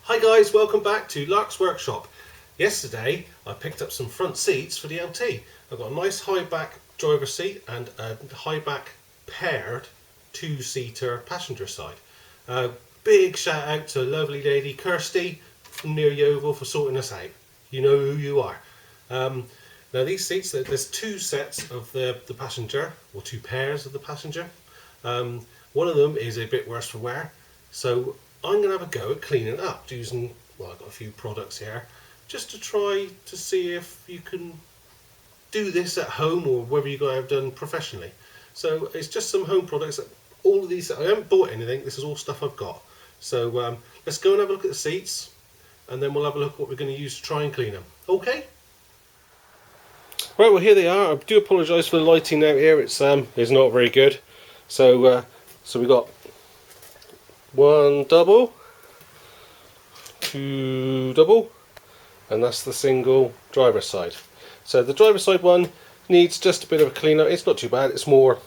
Hi guys, welcome back to Lark's Workshop. Yesterday I picked up some front seats for the LT. I've got a nice high back driver's seat and a high back paired two-seater passenger side. Big shout out to lovely lady Kirsty from near Yeovil for sorting us out. You know who you are. Now these seats, there's two sets of the passenger, or two pairs of the passenger. One of them is a bit worse for wear, so I'm going to have a go at cleaning it up using, well, I've got a few products here, just to try to see if you can do this at home or whether you've got to have done professionally. So it's just some home products. All of these, I haven't bought anything, this is all stuff I've got. So let's go and have a look at the seats, and then we'll have a look at what we're going to use to try and clean them. Okay? Right, well here they are. I do apologise for the lighting out here, it's not very good. So we got one double, two double, and that's the single driver's side. So the driver's side one needs just a bit of a clean up. It's not too bad, it's more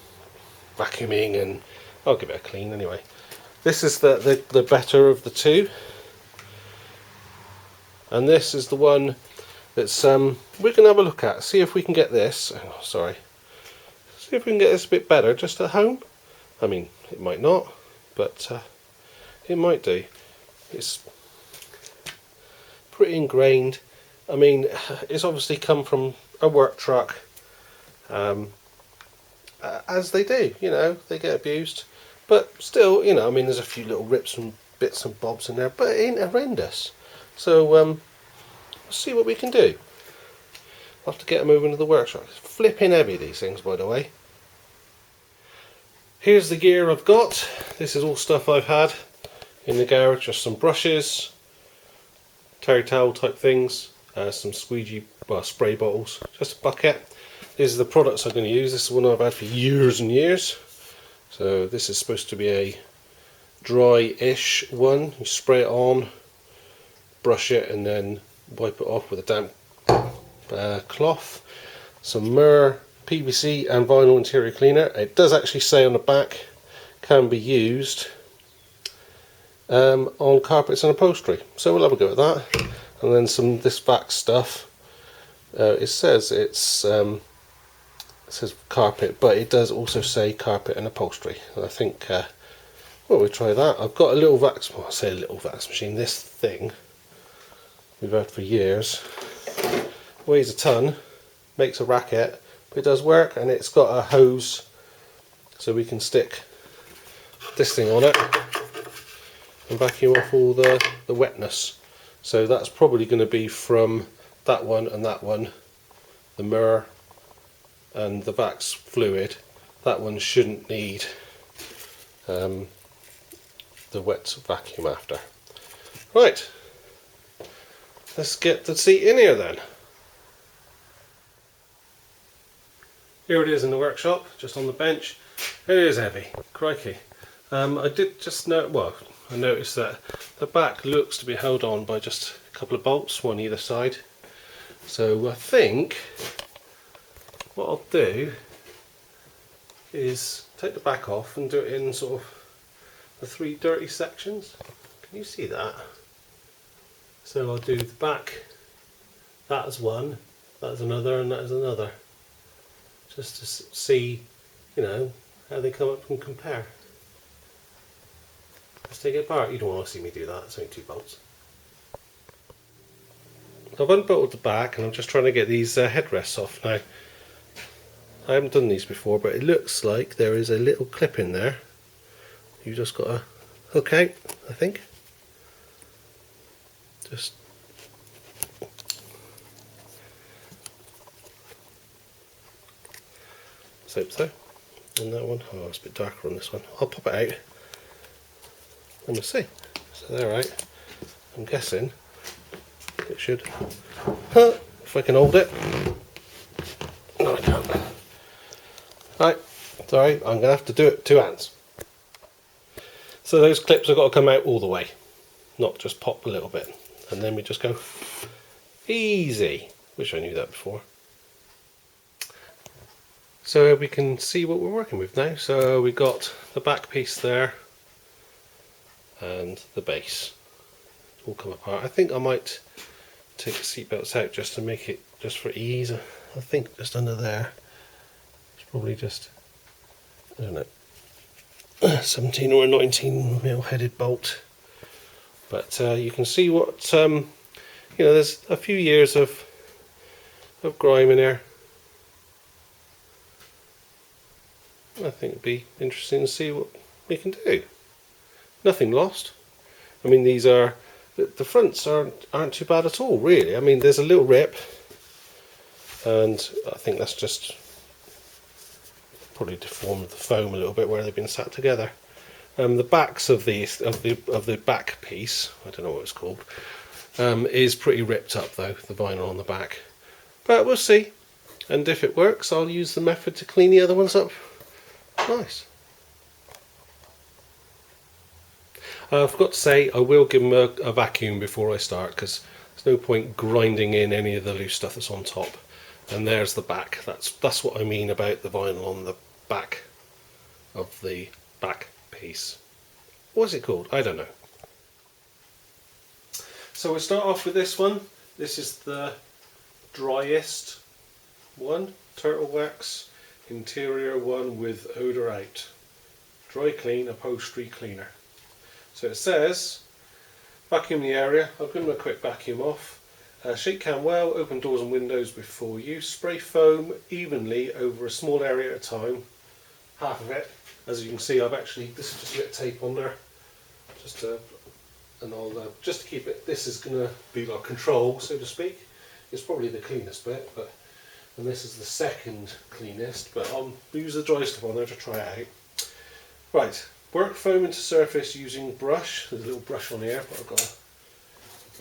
vacuuming, and I'll give it a clean anyway. This is the better of the two, and this is the one that's we're going to have a look at, see if we can get this, see if we can get this a bit better just at home. I mean, it might not, but it might do. It's pretty ingrained. I mean, it's obviously come from a work truck, as they do, you know, they get abused. But still, you know, I mean, there's a few little rips and bits and bobs in there, but it ain't horrendous. So, let's see what we can do. I'll have to get them over into the workshop. It's flipping heavy, these things, by the way. Here's the gear I've got. This is all stuff I've had in the garage, just some brushes, terry towel type things, some squeegee, well, spray bottles, just a bucket. These are the products I'm going to use. This is one I've had for years and years. So this is supposed to be a dry-ish one. You spray it on, brush it, and then wipe it off with a damp cloth. Some Mk1 PVC and vinyl interior cleaner. It does actually say on the back can be used on carpets and upholstery, so we'll have a go at that. And then this back stuff, it says it says carpet, but it does also say carpet and upholstery, and I think well, we'll try that. I've got a little vax, well, I say a little vax machine, this thing we've had for years, weighs a ton, makes a racket, but it does work, and it's got a hose so we can stick this thing on it and vacuum off all the wetness. So that's probably going to be from that one and that one, the Mk1 and the Vax fluid. That one shouldn't need the wet vacuum after. Right, let's get the seat in here then. Here it is in the workshop, just on the bench. It is heavy, crikey. I did just note, well, I noticed that the back looks to be held on by just a couple of bolts, one either side. So I think what I'll do is take the back off and do it in sort of the three dirty sections. Can you see that? So I'll do the back, that is one, that is another, and that is another. Just to see, you know, how they come up and compare. Let's take it apart. You don't want to see me do that, it's only two bolts. I've unbolted the back and I'm just trying to get these headrests off now. I haven't done these before, but it looks like there is a little clip in there. You've just got to hook out, I think. Just hope so. And that one, oh, it's a bit darker on this one. I'll pop it out and we'll see. So they're right. I'm guessing it should. If I can hold it. No, I can't. Right, sorry, I'm going to have to do it with two hands. So those clips have got to come out all the way, not just pop a little bit. And then we just go easy. Wish I knew that before. So we can see what we're working with now. So we got the back piece there and the base. all come apart. I think I might take the seat belts out just to make it, just for ease. I think just under there, it's probably just, I don't know, 17 or a 19 mil headed bolt. But you can see what, you know, there's a few years of grime in there. I think it'd be interesting to see what we can do. Nothing lost. I mean, these are, the fronts aren't too bad at all, really. I mean, there's a little rip, and I think that's just probably deformed the foam a little bit where they've been sat together. The backs of these of the back piece, I don't know what it's called, is pretty ripped up though, the vinyl on the back. But we'll see. And if it works, I'll use the method to clean the other ones up. Nice. I forgot to say, I will give them a vacuum before I start, because there's no point grinding in any of the loose stuff that's on top. And there's the back. That's what I mean about the vinyl on the back of the back piece. What's it called? I don't know. So we'll start off with this one. This is the driest one, turtle wax interior one with odour out, dry clean upholstery cleaner. So it says vacuum the area. I'll give them a quick vacuum off. Shake can well, open doors and windows before use. Spray foam evenly over a small area at a time, half of it. As you can see, I've actually, this is just a bit of tape on there, and I'll just to keep it. This is going to be like control, so to speak. It's probably the cleanest bit, and this is the second cleanest. But I'll use the dry stuff on there to try it out. Right, work foam into surface using brush. There's a little brush on here, but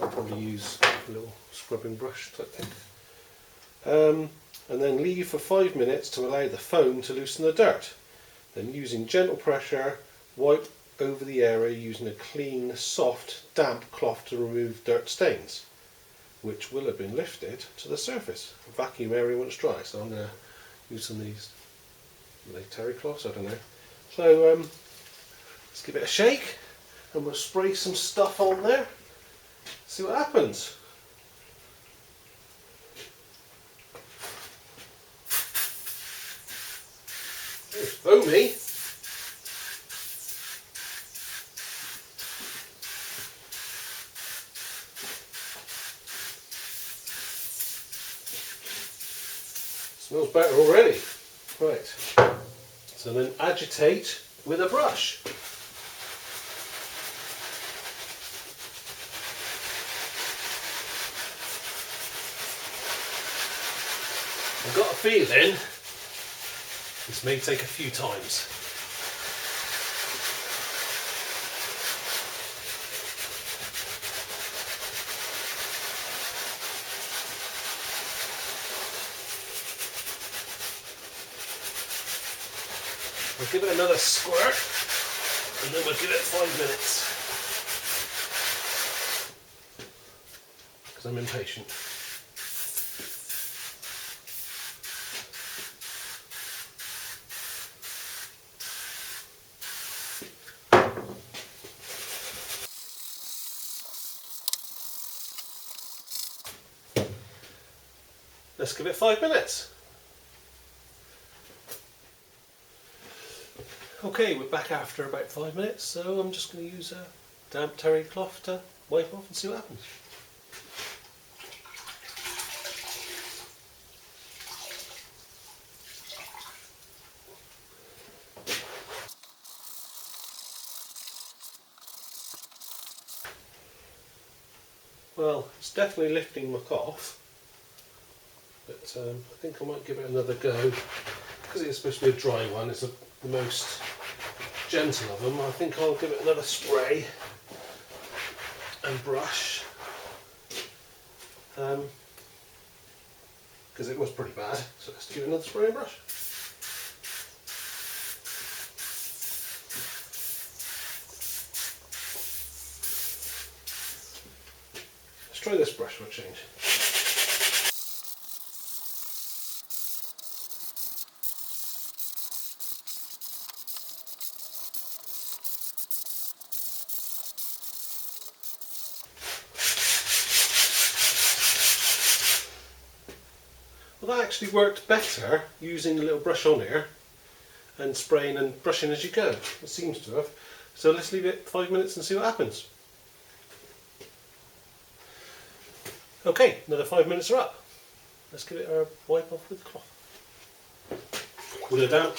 I'll probably use a little scrubbing brush type thing. And then leave for 5 minutes to allow the foam to loosen the dirt. Then using gentle pressure, wipe over the area using a clean, soft, damp cloth to remove dirt stains, which will have been lifted to the surface. Vacuum area when it's dry. So I'm going to use some of these, are they terry cloths? I don't know. So let's give it a shake, and we'll spray some stuff on there. See what happens. It's foamy. Smells better already. Right. So then agitate with a brush. I've got a feeling this may take a few times. We'll give it another squirt, and then we'll give it 5 minutes. Because I'm impatient. Let's give it 5 minutes. Okay, we're back after about 5 minutes, so I'm just going to use a damp terry cloth to wipe off and see what happens. Well, it's definitely lifting muck off, but I think I might give it another go. Because it's supposed to be a dry one, it's the most gentle of them. I think I'll give it another spray and brush, because it was pretty bad. So let's give it another spray and brush. Let's try this brush for a change. that actually worked better using the little brush on here and spraying and brushing as you go. It seems to have. So let's leave it 5 minutes and see what happens. Okay, another 5 minutes are up. Let's give it a wipe off with the cloth. Cool it down.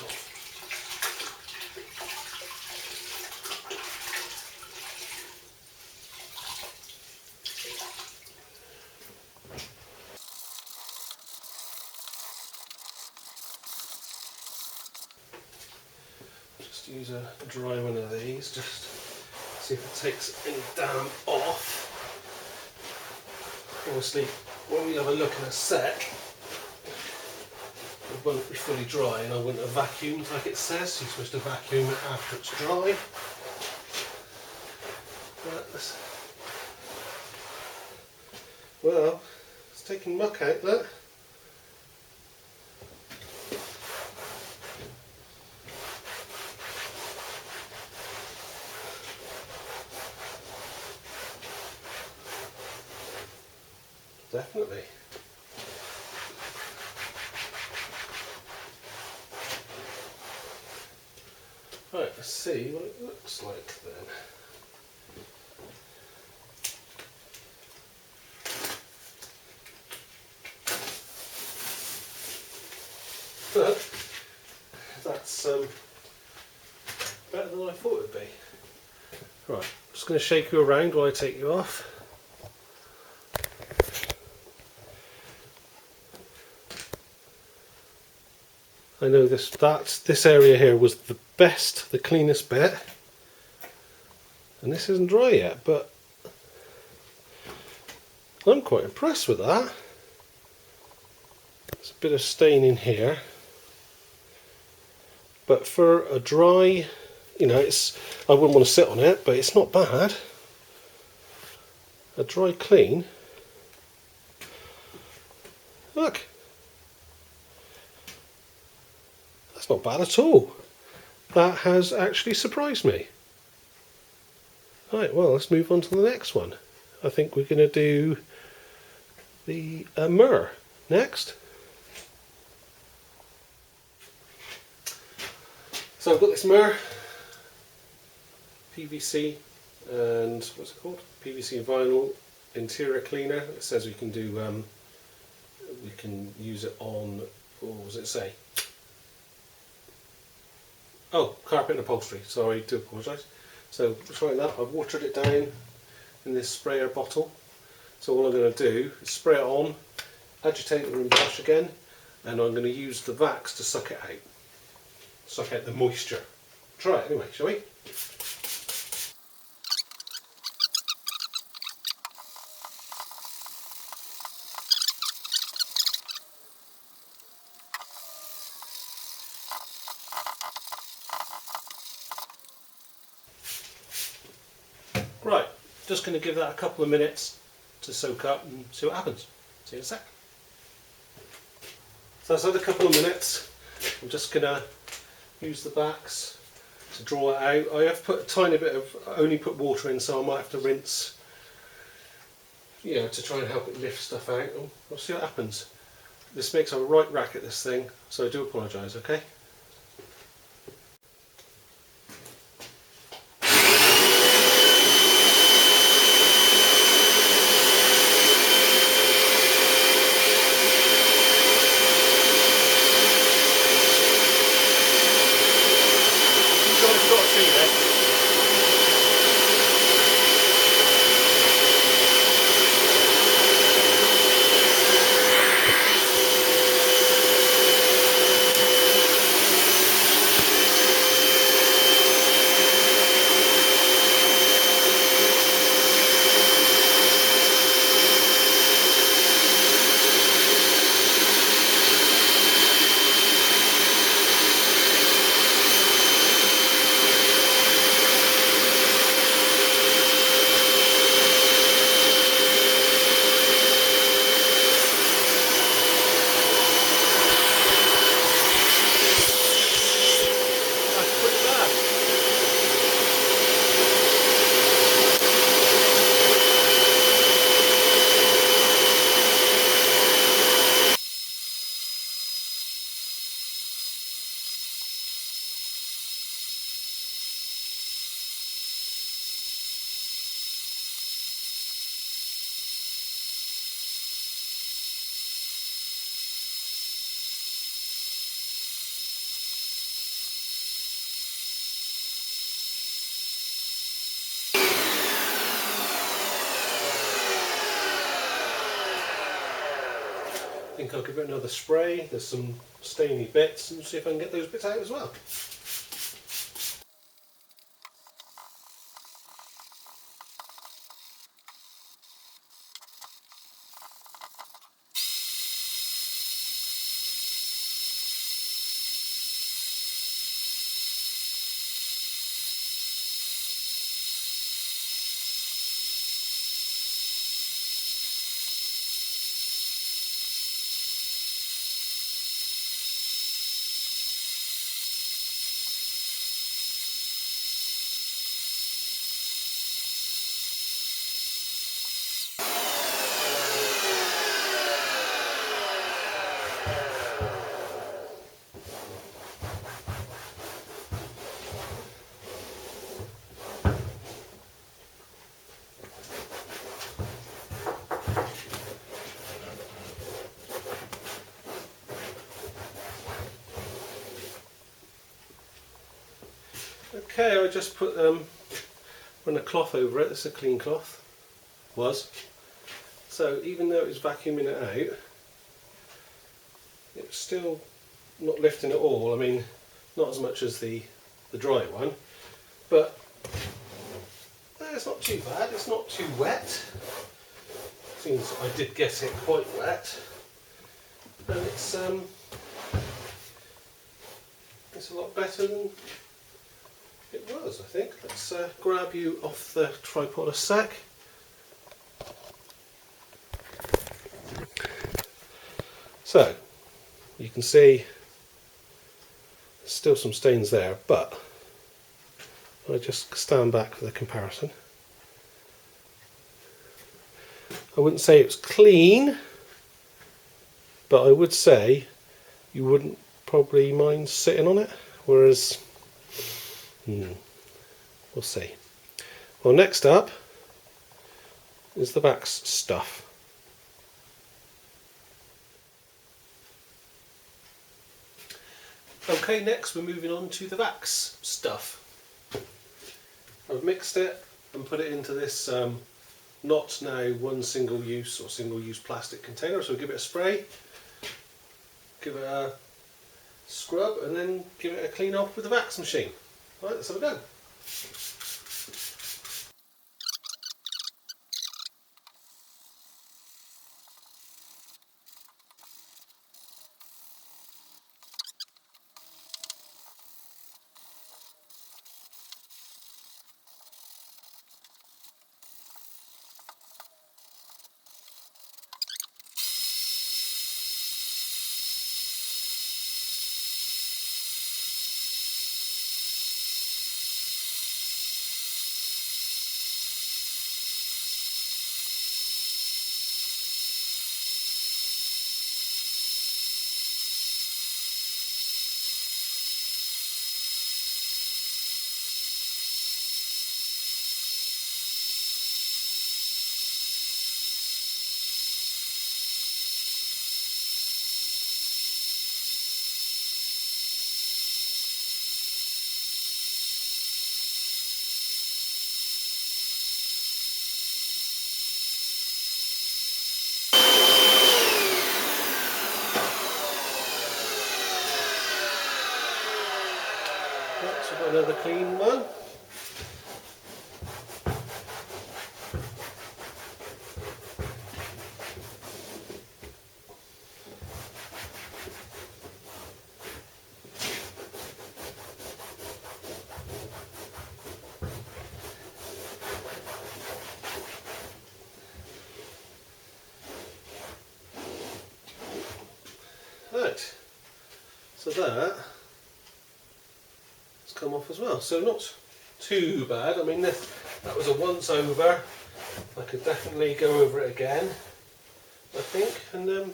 Just use a dry one of these, just see if it takes any damp off. Obviously, when we have a look in a sec, it won't be fully dry, and I wouldn't have vacuumed like it says. You're supposed to vacuum it after it's dry. But, well, it's taking muck out, look. Definitely. Right, let's see what it looks like then. But that's better than I thought it would be. Right, I'm just going to shake you around while I take you off. I know this area here was the best, the cleanest bit, and this isn't dry yet, but I'm quite impressed with that. There's a bit of stain in here, but for a dry, you know, I wouldn't want to sit on it, but it's not bad. A dry clean. Look. That's not bad at all. That has actually surprised me. Right, well, let's move on to the next one. I think we're going to do the mirror next. So I've got this mirror, PVC, and what's it called? PVC and vinyl interior cleaner. It says we can do, we can use it on, what does it say? Oh, carpet and upholstery, sorry, I do apologise. So trying that, I've watered it down in this sprayer bottle. So all I'm going to do is spray it on, agitate it and brush again, and I'm going to use the wax to suck it out. Suck out the moisture. Try it anyway, shall we? Right, just going to give that a couple of minutes to soak up and see what happens. See you in a sec. So that's had a couple of minutes. I'm just going to use the backs to draw it out. I have put a tiny bit of, only put water in, so I might have to rinse, you know, to try and help it lift stuff out. We'll see what happens. This makes a right racket, this thing, so I do apologise, okay? think I'll give it another spray. There's some stainy bits, and see if I can get those bits out as well. Okay, I just run a cloth over it. It's a clean cloth, so even though it was vacuuming it out, it's still not lifting at all. I mean, not as much as the dry one, but it's not too bad. It's not too wet. Seems I did get it quite wet, and it's a lot better than it was, I think. Let's grab you off the tripod a sec. So, you can see there's still some stains there, but I just stand back for the comparison. I wouldn't say it's clean, but I would say you wouldn't probably mind sitting on it, whereas we'll see. Well, next up is the Vax stuff. Okay, next we're moving on to the Vax stuff. I've mixed it and put it into this not now one single use or single use plastic container, so give it a spray, give it a scrub, and then give it a clean off with the Vax machine. Right, let's have a go. So I've got another clean one. Right, so that has come off as well. So not too bad. I mean, that was a once over. I could definitely go over it again, I think, and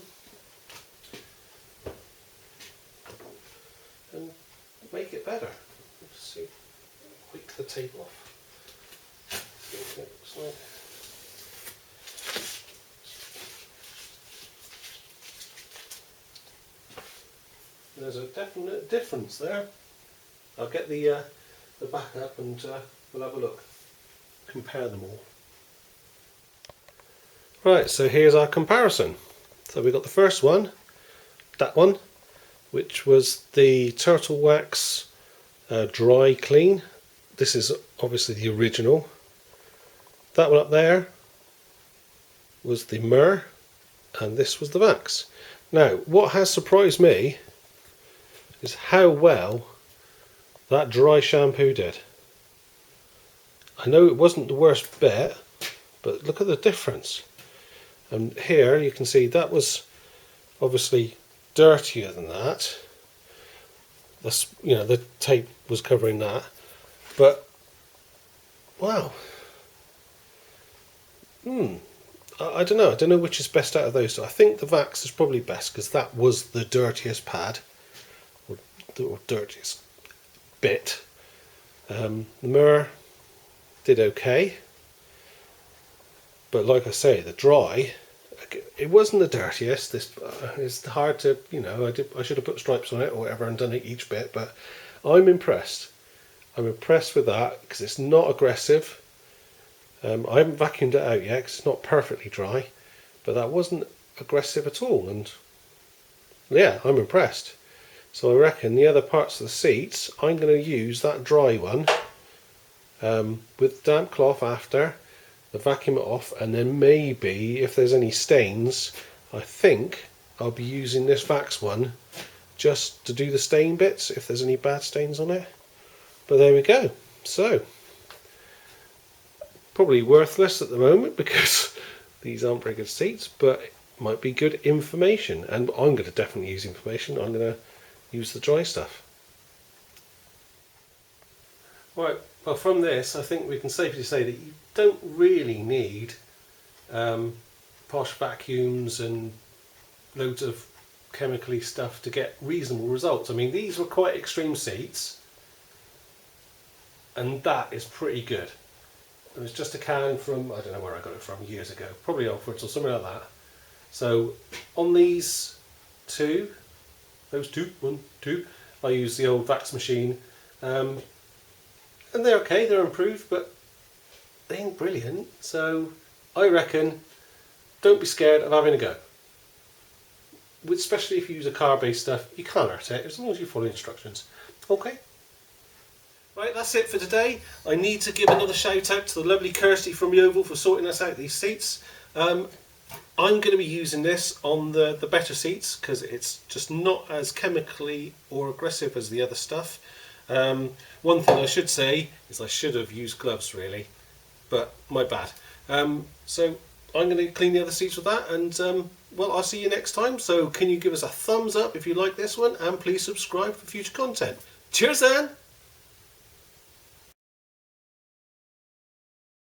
make it better. Let's see, wick the tape off. See what it looks like. There's a definite difference there. I'll get the back up and we'll have a look, compare them all. Right, so here's our comparison. So we've got the first one, that one, which was the Turtle Wax Dry Clean. This is obviously the original. That one up there was the Mur, and this was the Vax. Now, what has surprised me is how well that dry shampoo did. I know it wasn't the worst bit, but look at the difference. And here you can see that was obviously dirtier than that. That's, you know, the tape was covering that, but wow. I don't know. I don't know which is best out of those two. I think the Vax is probably best because that was the dirtiest pad, or dirtiest bit. The Mur did okay, but like I say, the dry, it wasn't the dirtiest. This it's hard to, you know, I should have put stripes on it or whatever and done it each bit, but I'm impressed. I'm impressed with that because it's not aggressive. I haven't vacuumed it out yet because it's not perfectly dry, but that wasn't aggressive at all, and yeah, I'm impressed. So I reckon the other parts of the seats, I'm going to use that dry one with damp cloth after, vacuum it off, and then maybe if there's any stains, I think I'll be using this Vax one just to do the stain bits if there's any bad stains on it. But there we go. So probably worthless at the moment because these aren't very good seats, but it might be good information, and I'm going to definitely use information. I'm going to use the dry stuff. Right, well, from this I think we can safely say that you don't really need posh vacuums and loads of chemically stuff to get reasonable results. I mean, these were quite extreme seats, and that is pretty good. It was just a can from, I don't know where I got it from, years ago, probably Alfred's or something like that. So on these two, those two, one, two, I use the old Vax machine, and they're okay, they're improved, but they ain't brilliant. So I reckon don't be scared of having a go. Especially if you use a car-based stuff, you can't hurt it as long as you follow instructions. Okay. Right, that's it for today. I need to give another shout out to the lovely Kirsty from Yeovil for sorting us out these seats. I'm going to be using this on the better seats because it's just not as chemically or aggressive as the other stuff. One thing I should say is I should have used gloves really, but my bad. So I'm going to clean the other seats with that, and well, I'll see you next time. So can you give us a thumbs up if you like this one, and please subscribe for future content. Cheers then!